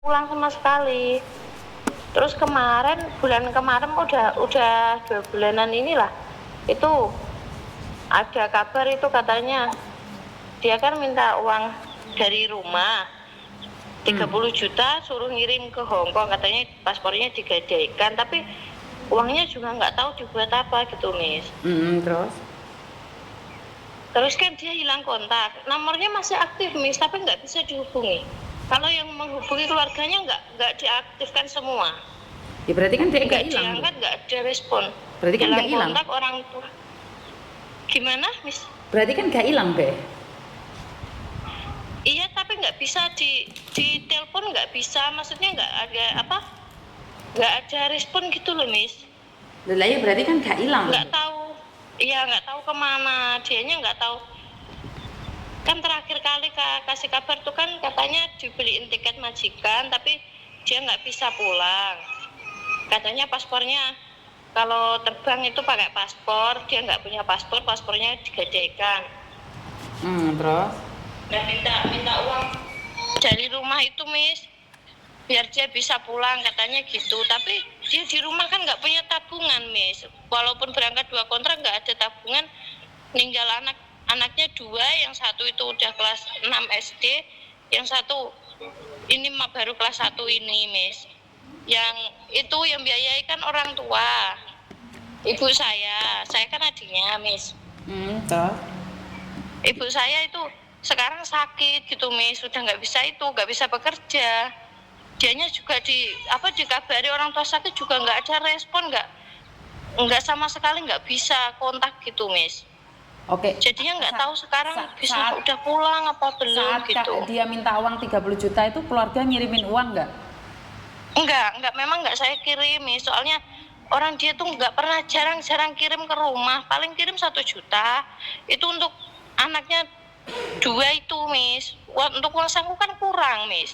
pulang sama sekali. Terus bulan kemarin udah 2 bulanan inilah, itu ada kabar itu katanya dia kan minta uang dari rumah 30 juta suruh ngirim ke Hong Kong, katanya paspornya digadaikan, tapi uangnya juga nggak tahu dibuat apa gitu, Miss. Terus kan dia hilang kontak, nomornya masih aktif, Miss, tapi nggak bisa dihubungi. Kalau yang menghubungi keluarganya nggak diaktifkan semua. Ya berarti kan dia nggak hilang. Diangkat, nggak ada respon. Berarti kan nggak hilang. Kontak orang tua. Gimana, Miss? Berarti kan nggak hilang, Be? Iya, tapi nggak bisa di telepon, nggak bisa, maksudnya nggak ada respon gitu loh, Miss. Lah ya berarti kan nggak hilang. Nggak tahu. Iya, nggak tahu kemana, dianya nggak tahu. Kan terakhir kali kasih kabar tuh kan katanya dibeliin tiket majikan, tapi dia nggak bisa pulang. Katanya paspornya kalau terbang itu pakai paspor, dia nggak punya paspor, paspornya digadaikan. Terus? Dan minta uang dari rumah itu, Miss, biar dia bisa pulang, katanya gitu. Tapi dia di rumah kan nggak punya tabungan, Miss. Walaupun berangkat 2 kontrak nggak ada tabungan, ninggal anaknya 2, yang satu itu udah kelas 6 SD, yang satu ini baru kelas 1 ini, Miss. Yang itu yang biayai kan orang tua, ibu saya kan adiknya, Miss. Terus? Ibu saya itu sekarang sakit gitu, Miss, sudah nggak bisa bekerja. Dianya juga dikabari orang tua sakit juga nggak ada respon, nggak sama sekali, nggak bisa kontak gitu, Miss. Oke. Jadinya nggak tahu sekarang udah pulang apa belum. Saat gitu. Dia minta uang 30 juta itu keluarga ngirimin uang nggak? Enggak, memang nggak saya kirim, Miss. Soalnya orang dia tuh nggak pernah, jarang kirim ke rumah, paling kirim 1 juta. Itu untuk anaknya 2 itu, Miss. Untuk uang saku kan kurang, Miss.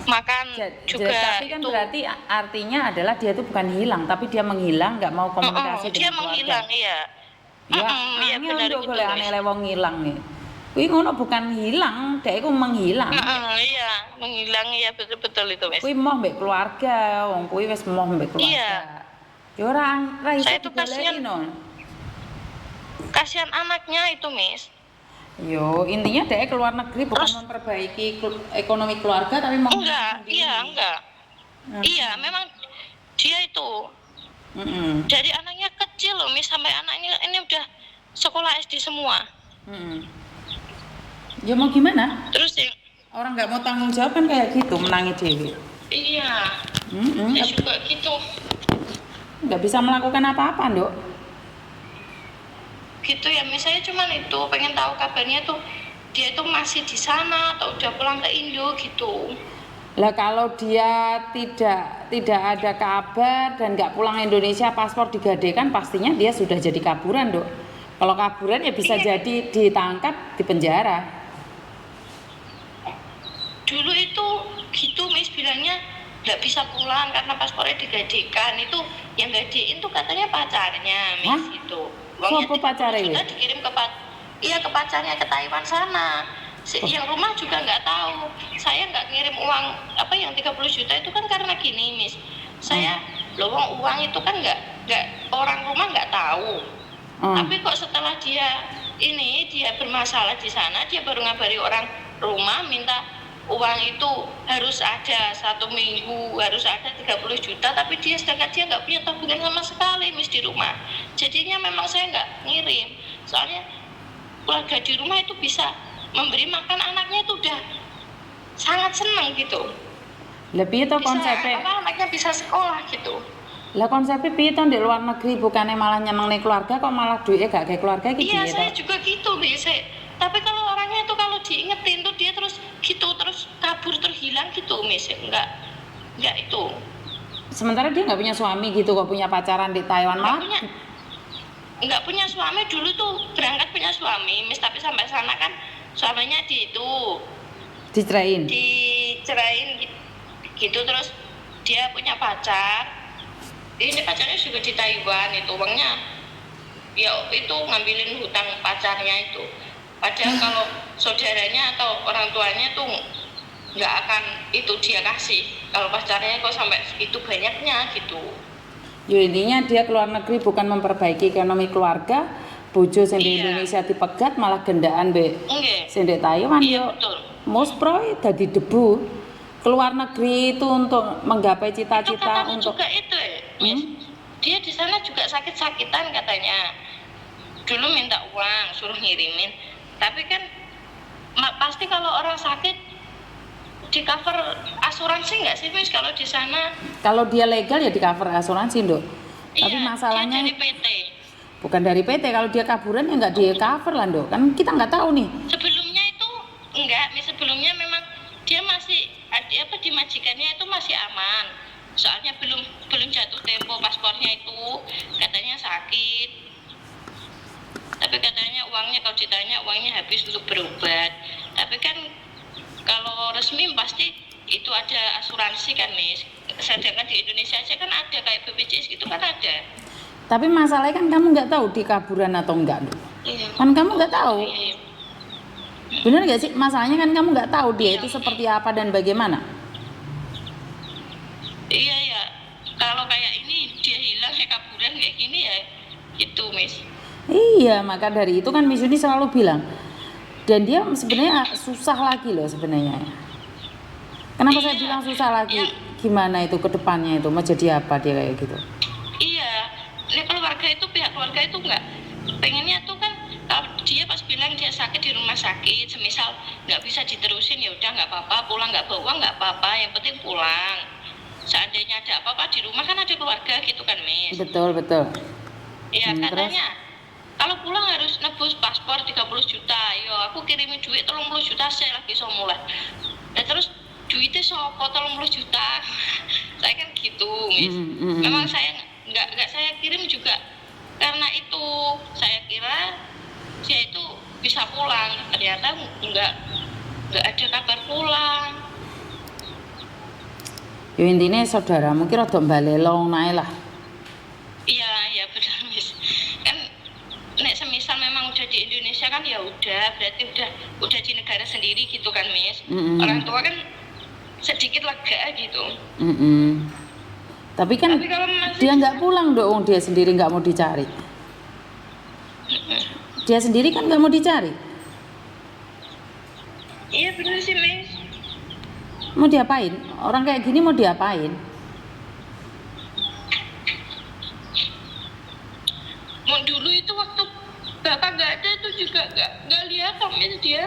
Makan juga. Tapi kan itu berarti artinya adalah dia itu bukan hilang, tapi dia menghilang, nggak mau komunikasi dengan dia keluarga. Menghilang, iya. Ya benar gitu. Boleh aneh lewong ngilang nih. Kuwi ngono bukan hilang, dia itu menghilang. Iya, menghilang, ya betul itu, Miss. Kuwi mau mbek keluarga, wong kuwi wis mau mbek keluarga. Iya. Ya ora iso saya itu kasihan anaknya itu, Miss. Yo, intinya dia keluar negeri bukan memperbaiki ekonomi keluarga, tapi mau enggak. Iya, memang dia itu. Dari anaknya kecil loh, Miss, sampai anaknya ini udah sekolah SD semua. Ya mau gimana? Terus ya orang nggak mau tanggung jawab kan kayak gitu, menangi dewi. Iya. Ya juga gitu. Nggak bisa melakukan apa-apa, Dok. Gitu ya, Miss. Saya cuman itu pengen tahu kabarnya tuh, dia tuh masih di sana atau udah pulang ke Indo gitu. Lah kalau dia tidak ada kabar dan nggak pulang Indonesia, paspor digadaikan, pastinya dia sudah jadi kaburan, Dok. Kalau kaburan ya bisa jadi ditangkap, dipenjara. Dulu itu gitu, Miss, bilangnya nggak bisa pulang karena paspornya digadaikan. Itu yang gadein tuh katanya pacarnya, Miss. Itu uangnya 30 juta dikirim ke pacarnya ke Taiwan sana. Yang rumah juga nggak tahu. Saya nggak ngirim uang yang 30 juta itu kan karena gini, Miss. Saya uang itu kan nggak orang rumah nggak tahu. Tapi kok setelah dia bermasalah di sana, dia baru ngabari orang rumah minta uang itu harus ada 1 minggu, harus ada 30 juta, tapi sedangkan dia nggak punya tabungan sama sekali, Miss, di rumah. Jadinya memang saya nggak ngirim, soalnya keluarga di rumah itu bisa memberi makan anaknya itu udah sangat senang gitu. Lebih itu konsepnya anaknya bisa sekolah gitu. Lah konsepnya piye to di luar negeri, bukannya malah nyenengne keluarga, kok malah duitnya gak kayak keluarga gitu. Iya, saya juga gitu, Miss. Tapi kalau orangnya itu kalau diingetin tuh dia terus kabur, terhilang gitu, Miss. Enggak itu. Sementara dia nggak punya suami gitu, kok punya pacaran di Taiwan malah. Enggak punya suami, dulu tuh berangkat punya suami, Miss, tapi sampai sana kan suaminya dicerain gitu, terus dia punya pacar. Ini pacarnya juga di Taiwan, itu uangnya ya itu ngambilin hutang pacarnya itu. Padahal kalau saudaranya atau orang tuanya tuh nggak akan itu dia kasih. Kalau pacarnya kok sampai itu banyaknya gitu. Ya intinya dia keluar negeri bukan memperbaiki ekonomi keluarga, bojo sing di Iya. Indonesia dipegat malah gendaan be Enggak. sing di Taiwan Iya, yo. betul. Muspro dadi debu. Keluar negeri itu untuk menggapai Itu cita-cita katanya untuk juga itu Miss. Dia di sana juga sakit-sakitan katanya. Dulu minta uang, suruh ngirimin. Tapi kan pasti kalau orang sakit di cover asuransi nggak sih Miss kalau di sana? kalau dia legal ya di cover asuransi, Nduk. Tapi Iya, masalahnya dia dari PT. bukan dari PT, kalau dia kaburan ya nggak di cover lah, Nduk. Kan kita nggak tahu nih. Sebelumnya itu enggak, Miss, sebelumnya memang dia masih di majikannya itu masih aman. Soalnya belum jatuh tempo paspornya itu katanya sakit. Tapi katanya uangnya kalau ditanya uangnya habis untuk berobat. Tapi kan kalau resmi pasti itu ada asuransi kan Miss. Sedangkan di Indonesia aja kan ada kayak BPJS gitu kan ada. Tapi masalahnya kan kamu nggak tahu di kaburan atau enggak, Nduk. Iya. Kan kamu nggak tahu. Iya, iya. Bener nggak sih? Masalahnya kan kamu nggak tahu dia Iya. itu seperti apa dan bagaimana. Iya ya. Kalau kayak ini dia hilang kayak kaburan kayak gini ya itu Miss. Iya, maka dari itu kan Miss Yuni selalu bilang. Dan dia sebenarnya susah lagi loh sebenarnya. Kenapa saya Iya. bilang susah lagi? Iya. Gimana itu ke depannya itu mau jadi apa dia kayak gitu? Iya, ini keluarga itu pihak keluarga itu nggak pengennya tuh kan kalau dia pas bilang dia sakit di rumah sakit, semisal nggak bisa diterusin ya udah nggak apa-apa, pulang nggak bawa uang nggak apa-apa, yang penting pulang. Seandainya ada apa-apa di rumah kan ada keluarga gitu kan Miss. Betul, betul. Iya terus? katanya kalau pulang harus nebus paspor 30 juta, yo aku kirimin duit 30 juta saya lagi so mulai. Dan terus duitnya sopo 30 juta, saya kan gitu Miss. Memang saya nggak saya kirim juga karena itu saya kira dia itu bisa pulang, ternyata nggak ada kabar pulang. Yo intinya saudara mungkin rada mbalelong nae lah. Iya benar Miss. Kan nek semisal memang udah di Indonesia kan ya udah berarti udah di negara sendiri gitu kan Miss. Orang tua kan sedikit lega gitu. Tapi kan Tapi kalau masih dia nggak pulang dong, dia sendiri nggak mau dicari. Dia sendiri kan nggak mau dicari. Iya benar sih Miss. Mau diapain? Orang kayak gini mau diapain? Mau dulu itu waktu bapak nggak ada itu juga nggak lihat Miss dia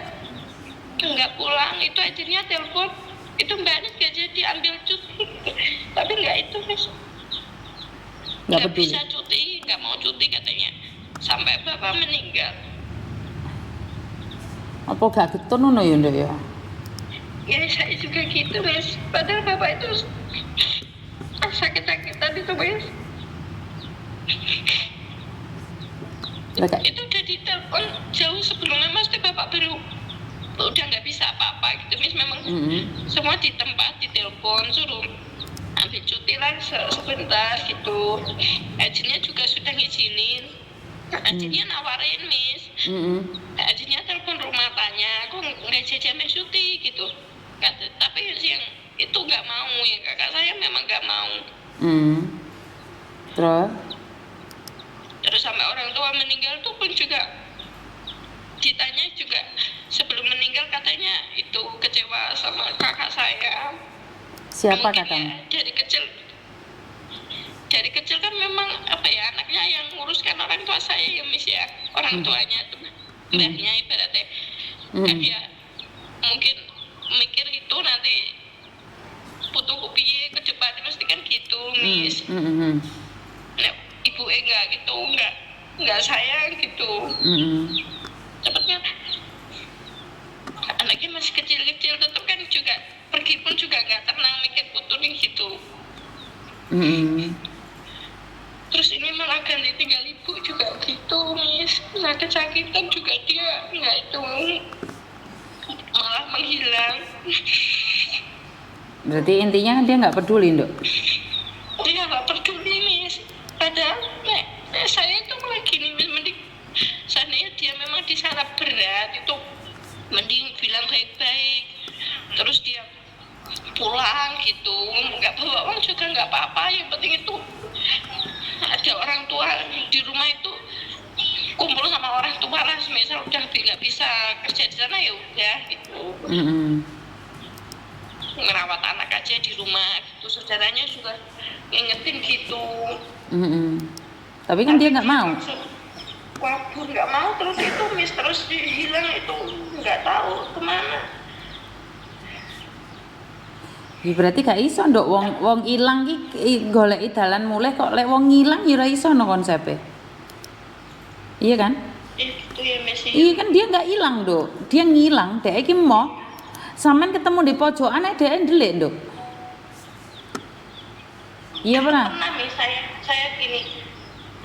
nggak pulang, itu akhirnya telepon itu Mbak Anis gak jadi ambil cuti tapi nggak itu Miss, Nggak nggak peduli. bisa cuti, nggak mau cuti katanya sampai bapak meninggal. Apa gak getun ngono ya, Nduk ya? Ya saya juga gitu Miss, padahal bapak itu sakit-sakitan itu Miss. Mereka Itu udah ditelepon jauh sebelumnya Mas, bapak baru udah nggak bisa apa-apa gitu Miss. Memang semua di tempat ditelepon suruh ambil cuti lah sebentar gitu. Agennya juga sudah ngizinin, agennya nawarin Miss. Agennya telepon rumah tanya aku nggak jajan cuti gitu. Tapi yang itu nggak mau, ya kakak saya memang nggak mau. Terus sampai orang tua meninggal tuh pun juga ditanya juga sebelum meninggal katanya itu kecewa sama kakak saya. siapa Mungkin kakaknya? ya, dari kecil kan memang apa ya anaknya yang nguruskan orang tua saya ya Miss ya, orang tuanya tuh mbahnya ibaratnya kan ya mungkin mikir itu nanti butuh piye ke depan mesti kan gitu Miss. Nah, ibu enggak gitu, enggak sayang gitu. Cepatnya anaknya masih kecil-kecil tetap kan juga pergi pun juga nggak tenang mikir putunin gitu. Terus ini malah ganti tinggal ibu juga gitu Miss. Nah kesakitan juga dia nggak itu malah menghilang. Berarti intinya dia nggak peduli, Nduk. Dia nggak peduli Miss. Padahal saya itu malah gini Miss, mending seandainya dia memang di sana berat itu mending bilang baik-baik. Terus dia pulang gitu, nggak bawa uang juga nggak apa-apa, yang penting itu ada orang tua di rumah itu kumpul sama orang tua lah, misal udah nggak bisa kerja di sana ya udah gitu, ngerawat anak aja di rumah gitu, saudaranya juga ngingetin gitu. Tapi kan dia nggak mau. Kabur nggak mau, terus itu terus hilang itu nggak tahu kemana. Ya berarti gak iso nduk wong ilang ki goleki dalan mulih kok lek wong ngilang ya ora iso no konsepe. Iya kan? Itu ya Messi. Iya kan dia nggak hilang Nduk. Dia ngilang, dhek iki mau sampean ketemu di pojokan dhek ndelik Nduk. Iya pernah? Pernah nih saya gini.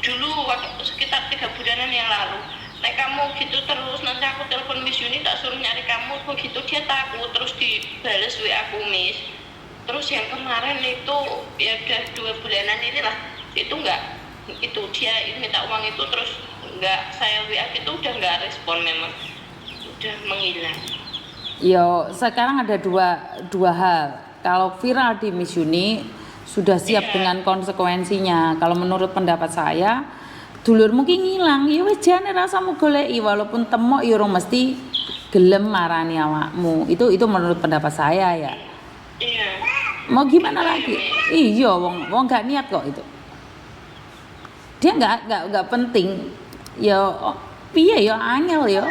Dulu waktu sekitar 3 bulanan yang lalu, nek kamu gitu terus nanti aku telepon Miss Yuni tak suruh nyari kamu begitu, dia takut terus dibales WA aku Miss. Terus yang kemarin itu ya udah 2 bulanan inilah itu enggak, itu dia minta uang itu terus enggak, saya WA itu udah enggak respon, memang udah menghilang. Yo sekarang ada dua hal. Kalau viral di Miss Yuni sudah siap dengan konsekuensinya. Kalau menurut pendapat saya, dulur mungkin ngilang, ya wis jane rasamu goleki walaupun temok ya urung mesti gelem marani awakmu. Itu menurut pendapat saya ya. Iya. Mau gimana lagi? Iya, wong gak niat kok itu. Dia nggak penting. Ya piye ya angel ya.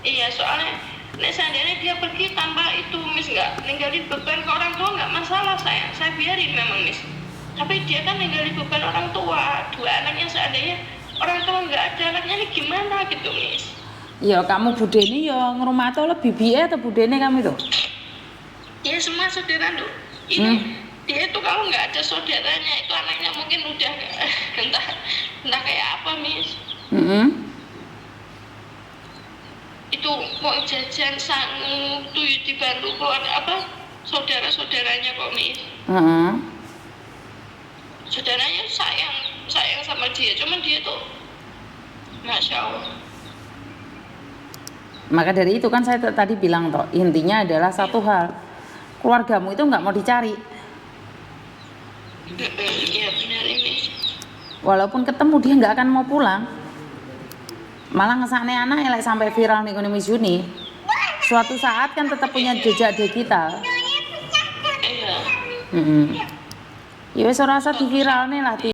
Iya, soalnya nek seandainya dia pergi tanpa itu Miss, nggak ninggalin beban ke orang tua nggak masalah, saya biarin memang Miss. Tapi dia kan ninggalin beban orang tua, 2 anaknya, seandainya orang tua nggak ada anaknya ini gimana gitu Miss. Ya kamu budene ya ngrumato le bibike atau budene kamu itu? Iya semua saudara Nduk. Ini dia itu kalau nggak ada saudaranya itu anaknya mungkin udah entah kayak apa Miss. Itu mau jajan sangu tuh dibantu keluar apa saudara-saudaranya kok Miss. Saudaranya sayang sama dia, cuman dia tuh Masya Allah. Maka dari itu kan saya tadi bilang toh, intinya adalah satu hal, keluargamu itu nggak mau dicari. Iya benar ini. Walaupun ketemu dia nggak akan mau pulang. Malah ngesakne anak elek sampai viral nih Miss Yuni. Suatu saat kan tetap punya jejak digital. Iya. Ya wis ora usah diviralne lah.